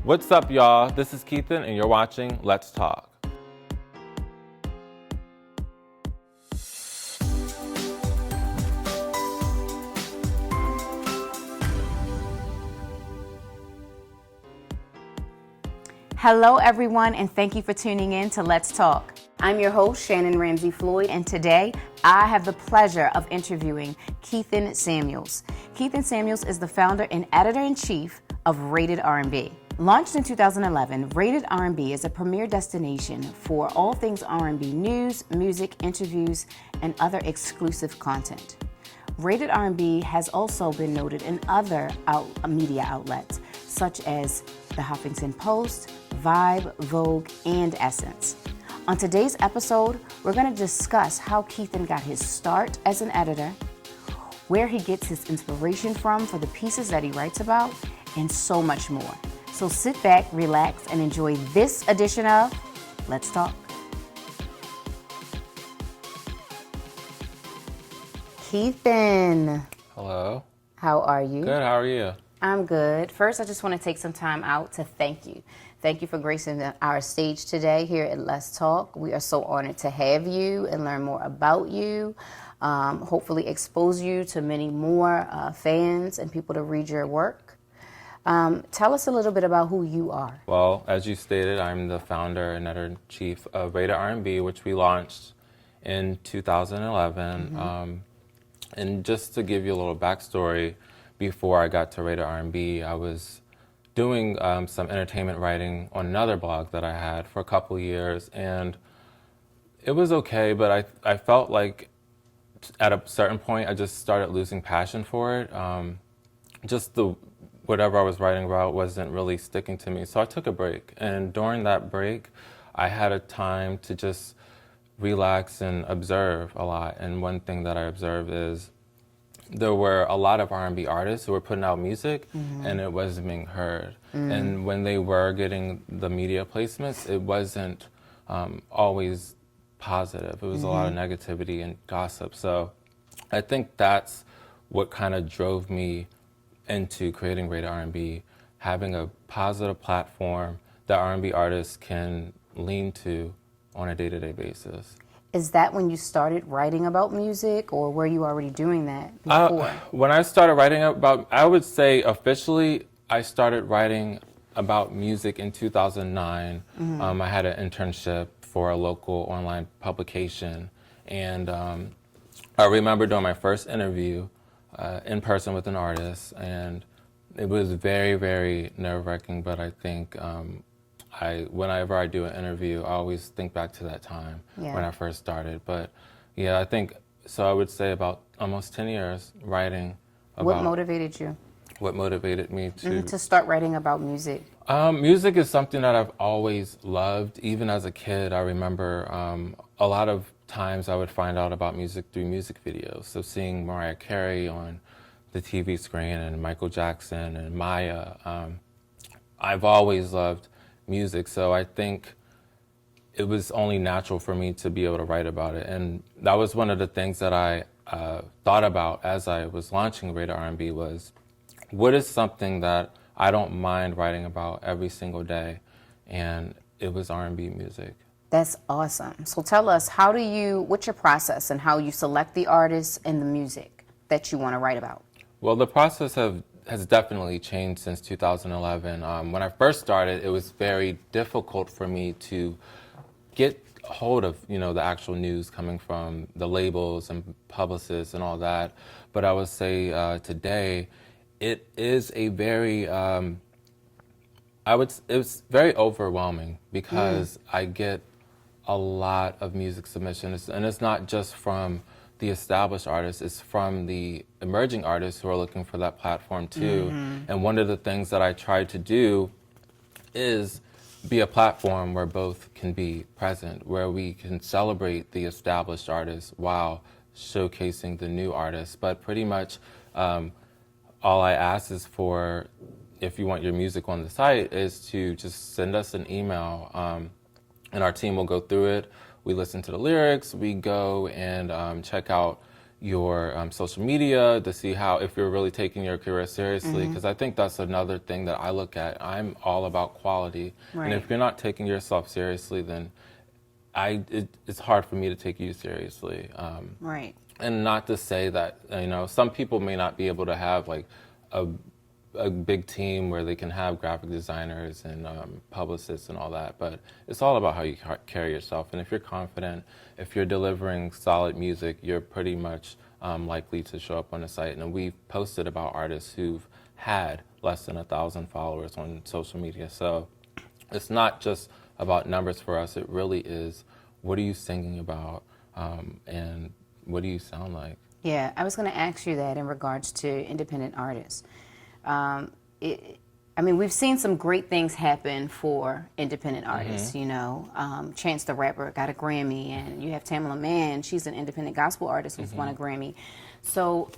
What's up, y'all? This is Keithan, and you're watching Let's Talk. Hello, everyone, and thank you for tuning in to Let's Talk. I'm your host, Shannon Ramsey Floyd, and today I have the pleasure of interviewing Keithan Samuels. Keithan Samuels is the founder and editor-in-chief of Rated R&B. Launched in 2011, Rated R&B is a premier destination for all things R&B news, music, interviews, and other exclusive content. Rated R&B has also been noted in other media outlets, such as The Huffington Post, Vibe, Vogue, and Essence. On today's episode, we're going to discuss how Keithan got his start as an editor, where he gets his inspiration from for the pieces that he writes about, and so much more. So sit back, relax, and enjoy this edition of Let's Talk. Keithan. Hello. How are you? Good, how are you? I'm good. First, I just want to take some time out to thank you. Thank you for gracing our stage today here at Let's Talk. We are so honored to have you and learn more about you. Hopefully expose you to many more fans and people to read your work. Tell us a little bit about who you are. Well, as you stated, I'm the founder and editor-in-chief of Rated R&B, which we launched in 2011. And just to give you a little backstory, before I got to Rated R&B, I was doing some entertainment writing on another blog that I had for a couple years, and it was okay, but I felt like at a certain point I just started losing passion for it. Whatever I was writing about wasn't really sticking to me, so I took a break. And during that break, I had a time to just relax and observe a lot. And one thing that I observed is there were a lot of R&B artists who were putting out music and it wasn't being heard. And when they were getting the media placements, it wasn't always positive. It was a lot of negativity and gossip. So I think that's what kind of drove me into creating Rated R&B, having a positive platform that R&B artists can lean to on a day-to-day basis. Is that when you started writing about music, or were you already doing that before? When I started writing about, I would say officially, I started writing about music in 2009. I had an internship for a local online publication, and I remember doing my first interview in person with an artist, and it was very, very nerve-wracking, but I think whenever I do an interview, I always think back to that time when I first started. But yeah, I think, so I would say about almost 10 years writing about. What motivated you? What motivated me to start writing about music? Music is something that I've always loved. Even as a kid, I remember a lot of times I would find out about music through music videos. So seeing Mariah Carey on the TV screen and Michael Jackson and Maya. I've always loved music, so I think it was only natural for me to be able to write about it. And that was one of the things that I thought about as I was launching Rated R&B was, what is something that I don't mind writing about every single day? And it was R&B music. That's awesome. So tell us, what's your process and how you select the artists and the music that you want to write about? Well, the process has definitely changed since 2011. When I first started, it was very difficult for me to get hold of, the actual news coming from the labels and publicists and all that. But I would say today, it is a very, it's very overwhelming because I get a lot of music submissions, and it's not just from the established artists, it's from the emerging artists who are looking for that platform too. And one of the things that I try to do is be a platform where both can be present, where we can celebrate the established artists while showcasing the new artists. But pretty much all I ask is for, if you want your music on the site, is to just send us an email and our team will go through it. We listen to the lyrics, we go and check out your social media, to see how, if you're really taking your career seriously, because I think that's another thing that I look at. I'm all about quality, Right. and if you're not taking yourself seriously, then it's hard for me to take you seriously. Right. And not to say that, some people may not be able to have like a big team where they can have graphic designers and publicists and all that, but it's all about how you carry yourself. And if you're confident, if you're delivering solid music, you're pretty much likely to show up on the site. And we've posted about artists who've had less than 1,000 followers on social media. So it's not just about numbers for us. It really is, what are you singing about, and what do you sound like? Yeah, I was going to ask you that in regards to independent artists. We've seen some great things happen for independent artists, Chance the Rapper got a Grammy, and you have Tamala Mann, she's an independent gospel artist who's won a Grammy. So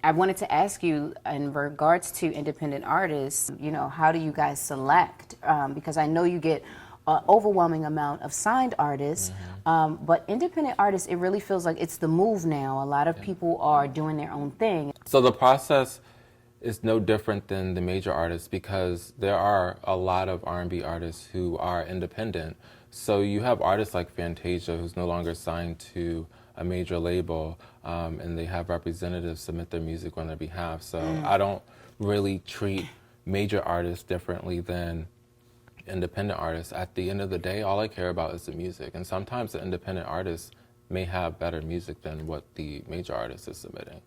I wanted to ask you, in regards to independent artists, how do you guys select? Because I know you get an overwhelming amount of signed artists, but independent artists, it really feels like it's the move now. A lot of people are doing their own thing. So the process is no different than the major artists, because there are a lot of R&B artists who are independent. So you have artists like Fantasia, who's no longer signed to a major label, and they have representatives submit their music on their behalf. So I don't really treat major artists differently than independent artists. At the end of the day, all I care about is the music. And sometimes the independent artists may have better music than what the major artist is submitting.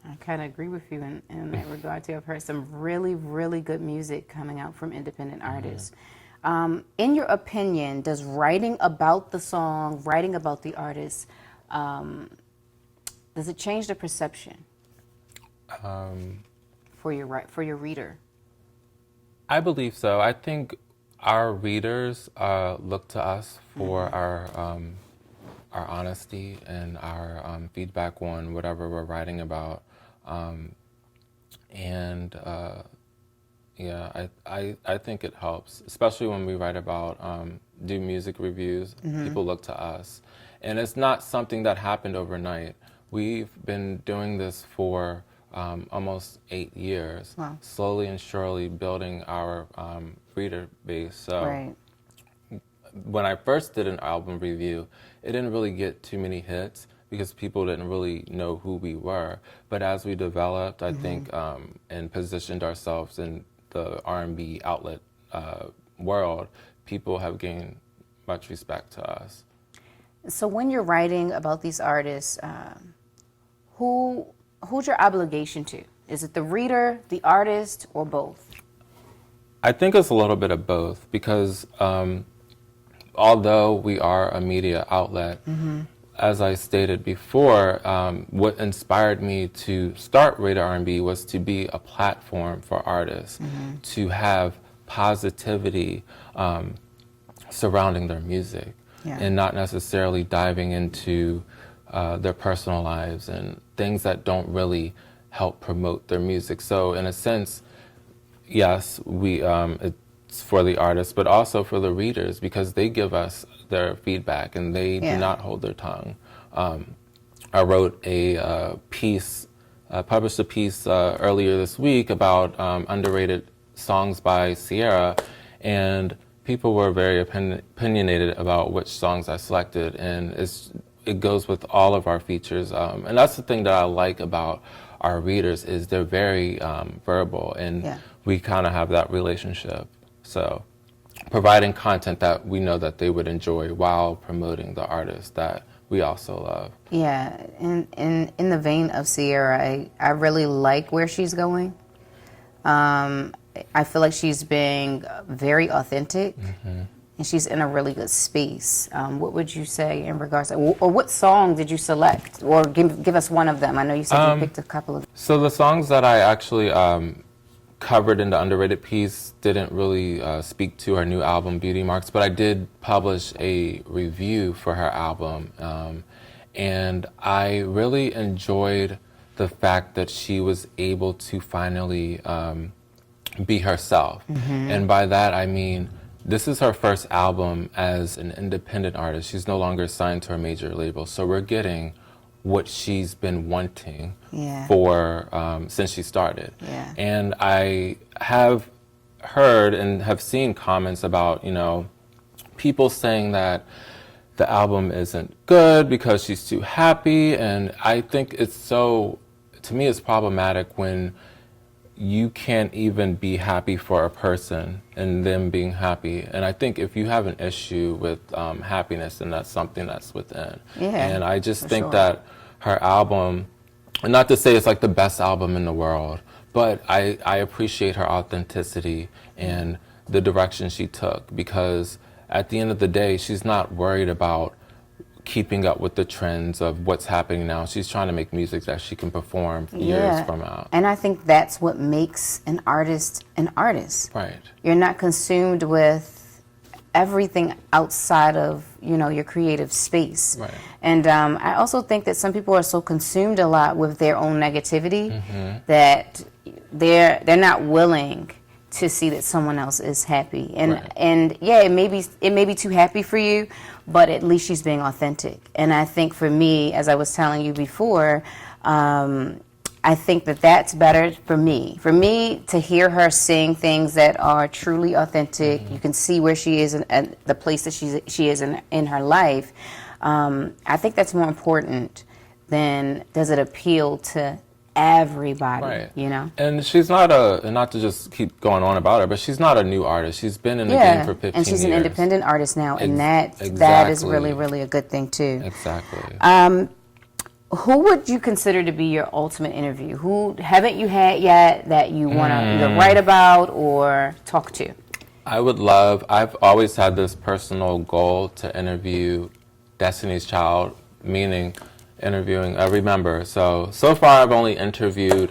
I kind of agree with you in that regard too. I've heard some really, really good music coming out from independent artists. In your opinion, does writing about the song, writing about the artist, does it change the perception for your reader? I believe so. I think our readers look to us for our honesty and our feedback on whatever we're writing about. I think it helps, especially when we write about, do music reviews. People look to us. And it's not something that happened overnight. We've been doing this for almost 8 years, slowly and surely building our reader base. So Right. when I first did an album review, it didn't really get too many hits because people didn't really know who we were. But as we developed, I think, and positioned ourselves in the R&B outlet world, people have gained much respect to us. So when you're writing about these artists, who's your obligation to? Is it the reader, the artist, or both? I think it's a little bit of both, because although we are a media outlet, as I stated before, what inspired me to start Radar R&B was to be a platform for artists, to have positivity surrounding their music, and not necessarily diving into their personal lives and things that don't really help promote their music. So in a sense, yes, it's for the artists, but also for the readers, because they give us their feedback and they do not hold their tongue. I wrote a piece, published a piece earlier this week about underrated songs by Ciara, and people were very opinionated about which songs I selected, and it goes with all of our features. And that's the thing that I like about our readers, is they're very verbal, and we kind of have that relationship. So providing content that we know that they would enjoy while promoting the artists that we also love. Yeah, and in the vein of Ciara, I really like where she's going. I feel like she's being very authentic, and she's in a really good space. What would you say in regards to, or what song did you select? Or give us one of them. I know you said you picked a couple of them. So the songs that I actually covered in the underrated piece didn't really speak to her new album, Beauty Marks, but I did publish a review for her album. And I really enjoyed the fact that she was able to finally be herself. And by that, I mean, this is her first album as an independent artist. She's no longer signed to a major label. So we're getting what she's been wanting Yeah. for since she started. Yeah. And I have heard and have seen comments about, you know, people saying that the album isn't good because she's too happy. And I think it's so, to me, it's problematic when you can't even be happy for a person and them being happy. And I think if you have an issue with happiness, then that's something that's within. Yeah, and I just think sure. that her album, and not to say it's like the best album in the world, but I appreciate her authenticity and the direction she took, because at the end of the day, she's not worried about keeping up with the trends of what's happening now. She's trying to make music that she can perform years from now. And I think that's what makes an artist an artist. Right. You're not consumed with everything outside of, you know, your creative space. Right. And I also think that some people are so consumed a lot with their own negativity that they're not willing to see that someone else is happy. And Right. and yeah, it may be too happy for you, but at least she's being authentic. And I think for me, as I was telling you before, I think that that's better for me. For me to hear her sing things that are truly authentic, you can see where she is and the place that she is in her life. I think that's more important than does it appeal to everybody, Right. you know? And she's not not to just keep going on about her, but she's not a new artist. She's been in the game for 15 years. And she's an independent artist now, and that is Exactly. really, really a good thing too. Exactly. Who would you consider to be your ultimate interview? Who haven't you had yet that you want to either write about or talk to? I've always had this personal goal to interview Destiny's Child, meaning interviewing every member. So far I've only interviewed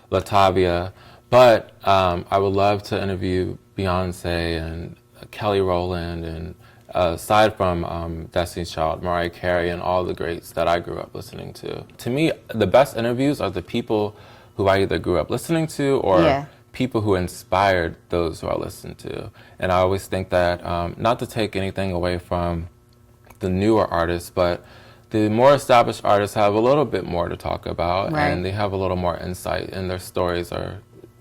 Latavia, but I would love to interview Beyonce and Kelly Rowland, and aside from Destiny's Child, Mariah Carey, and all the greats that I grew up listening to. To me, the best interviews are the people who I either grew up listening to or people who inspired those who I listened to. And I always think that, not to take anything away from the newer artists, but the more established artists have a little bit more to talk about, and they have a little more insight, and their stories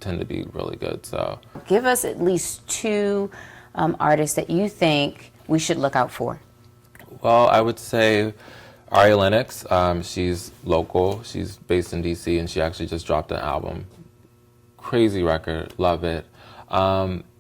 tend to be really good. So, give us at least two artists that you think we should look out for. Well, I would say Ari Lennox. She's local. She's based in DC, and she actually just dropped an album. Crazy record, love it.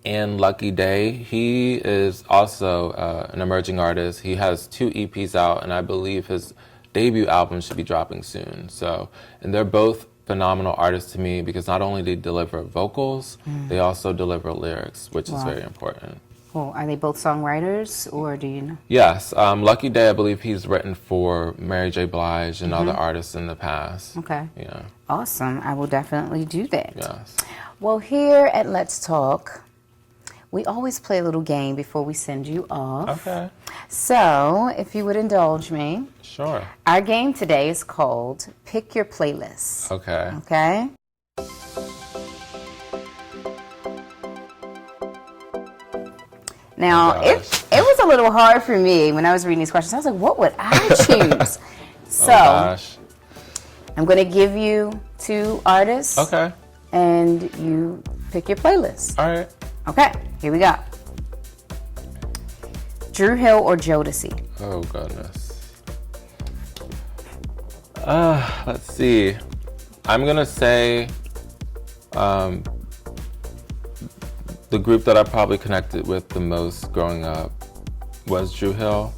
And Lucky Day, he is also an emerging artist. He has 2 EPs out, and I believe his debut album should be dropping soon. So, and they're both phenomenal artists to me, because not only do they deliver vocals, they also deliver lyrics, which is very important. Well, are they both songwriters, or do you know? Yes, Lucky Day, I believe he's written for Mary J. Blige and other artists in the past. Okay. Yeah. Awesome. I will definitely do that. Yes. Well, here at Let's Talk, we always play a little game before we send you off. Okay. So, if you would indulge me. Sure. Our game today is called Pick Your Playlist. Okay. Okay? Now, Oh, it was a little hard for me when I was reading these questions. I was like, what would I choose? So, gosh. I'm going to give you 2 artists. Okay. And you pick your playlist. All right. Okay, here we go. Dru Hill or Jodeci? Oh, goodness. Let's see. I'm going to say the group that I probably connected with the most growing up was Dru Hill.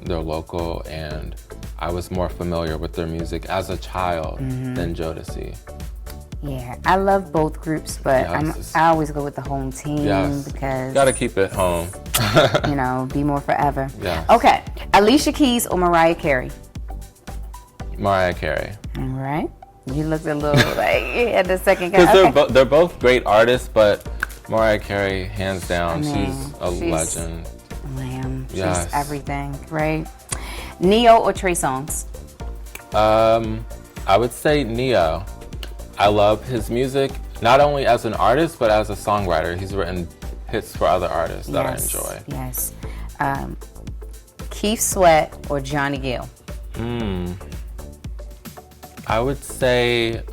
They're local, and I was more familiar with their music as a child than Jodeci. Yeah, I love both groups, but I always go with the home team because... Gotta keep it home. You know, be more forever. Yeah. Okay, Alicia Keys or Mariah Carey? Mariah Carey. All right. You looked a little like you had the second guy. Because they're both great artists, but Mariah Carey, hands down, she's a legend. Lamb. Yes. She's everything, right? Neo or Trey Songz? I would say Neo. I love his music, not only as an artist, but as a songwriter. He's written hits for other artists that I enjoy. Yes. Keith Sweat or Johnny Gill? I would say,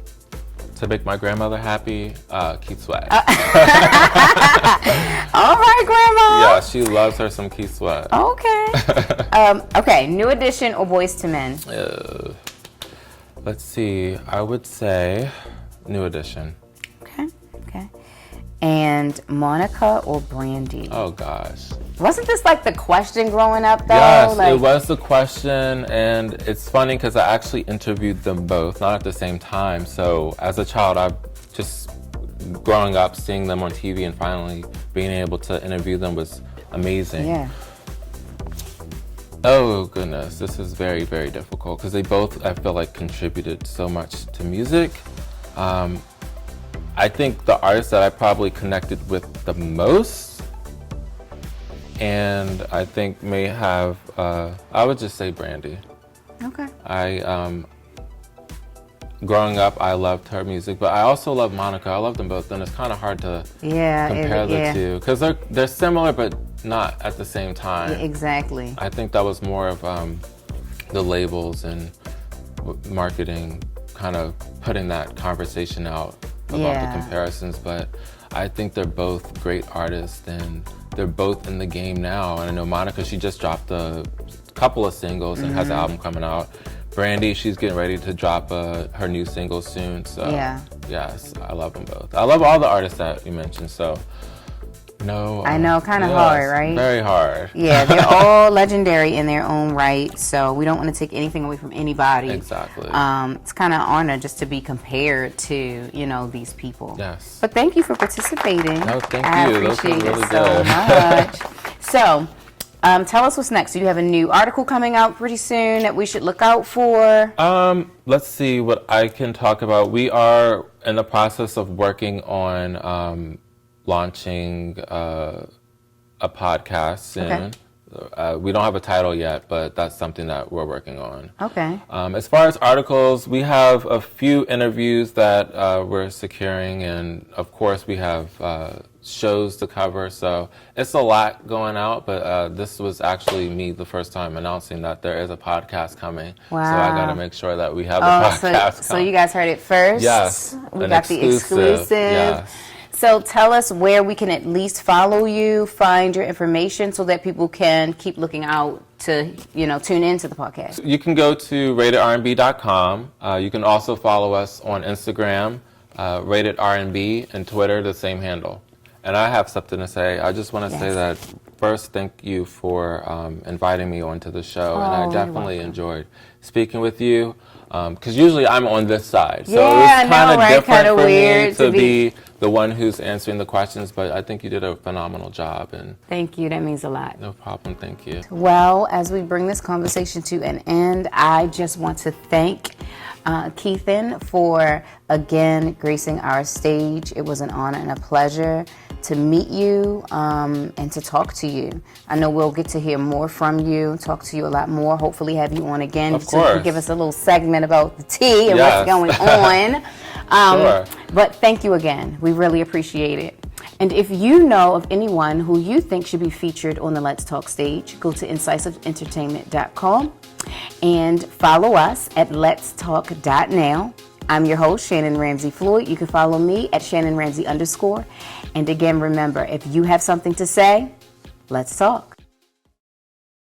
to make my grandmother happy, Keith Sweat. All right, Grandma. Yeah, she loves her some Keith Sweat. Okay. Okay, New Edition or Boyz II Men? Let's see. I would say New Edition. Okay. And Monica or Brandy? Oh gosh. Wasn't this like the question growing up though? Yes, like, it was the question, and it's funny because I actually interviewed them both, not at the same time. So as a child, I just growing up, seeing them on TV and finally being able to interview them was amazing. Yeah. Oh goodness, this is very, very difficult because they both, I feel like, contributed so much to music. I think the artist that I probably connected with the most, and I think may have, I would just say Brandy. Okay. Growing up, I loved her music, but I also love Monica. I love them both, and it's kind of hard to compare the two because they're similar, but not at the same time. Yeah, exactly. I think that was more of the labels and marketing kind of putting that conversation out about the comparisons, but I think they're both great artists and they're both in the game now. And I know Monica, she just dropped a couple of singles and has an album coming out. Brandy, she's getting ready to drop her new single soon. So yes, I love them both. I love all the artists that you mentioned. So no, I know, kind of hard, right? Very hard. Yeah, they're all legendary in their own right. So we don't want to take anything away from anybody. Exactly. It's kind of an honor just to be compared to these people. Yes. But thank you for participating. No, thank I you. Those were appreciate really it so much. So. Tell us what's next. Do you have a new article coming out pretty soon that we should look out for? Let's see what I can talk about. We are in the process of working on launching a podcast soon. Okay. We don't have a title yet, but that's something that we're working on. Okay. As far as articles, we have a few interviews that we're securing, and of course we have shows to cover, so it's a lot going out, but this was actually me the first time announcing that there is a podcast coming. Wow. So I got to make sure that we have the podcast so you guys heard it first? Yes. We got the exclusive. Yes. So tell us where we can at least follow you, find your information so that people can keep looking out to, tune into the podcast. You can go to ratedrnb.com. You can also follow us on Instagram, ratedrnb, and Twitter, the same handle. And I have something to say. I just want to say that first, thank you for inviting me onto the show. And I definitely enjoyed speaking with you. Because usually I'm on this side. So it was kind of different for me to be the one who's answering the questions. But I think you did a phenomenal job. And thank you. That means a lot. No problem. Thank you. Well, as we bring this conversation to an end, I just want to thank Keithan for, again, gracing our stage. It was an honor and a pleasure to meet you and to talk to you. I know we'll get to hear more from you, talk to you a lot more, hopefully have you on again to give us a little segment about the tea and what's going on. Sure. But thank you again. We really appreciate it. And if you know of anyone who you think should be featured on the Let's Talk stage, go to incisiveentertainment.com and follow us at letstalk.now. I'm your host, Shannon Ramsey Floyd. You can follow me at ShannonRamsey_. And again, remember, if you have something to say, let's talk.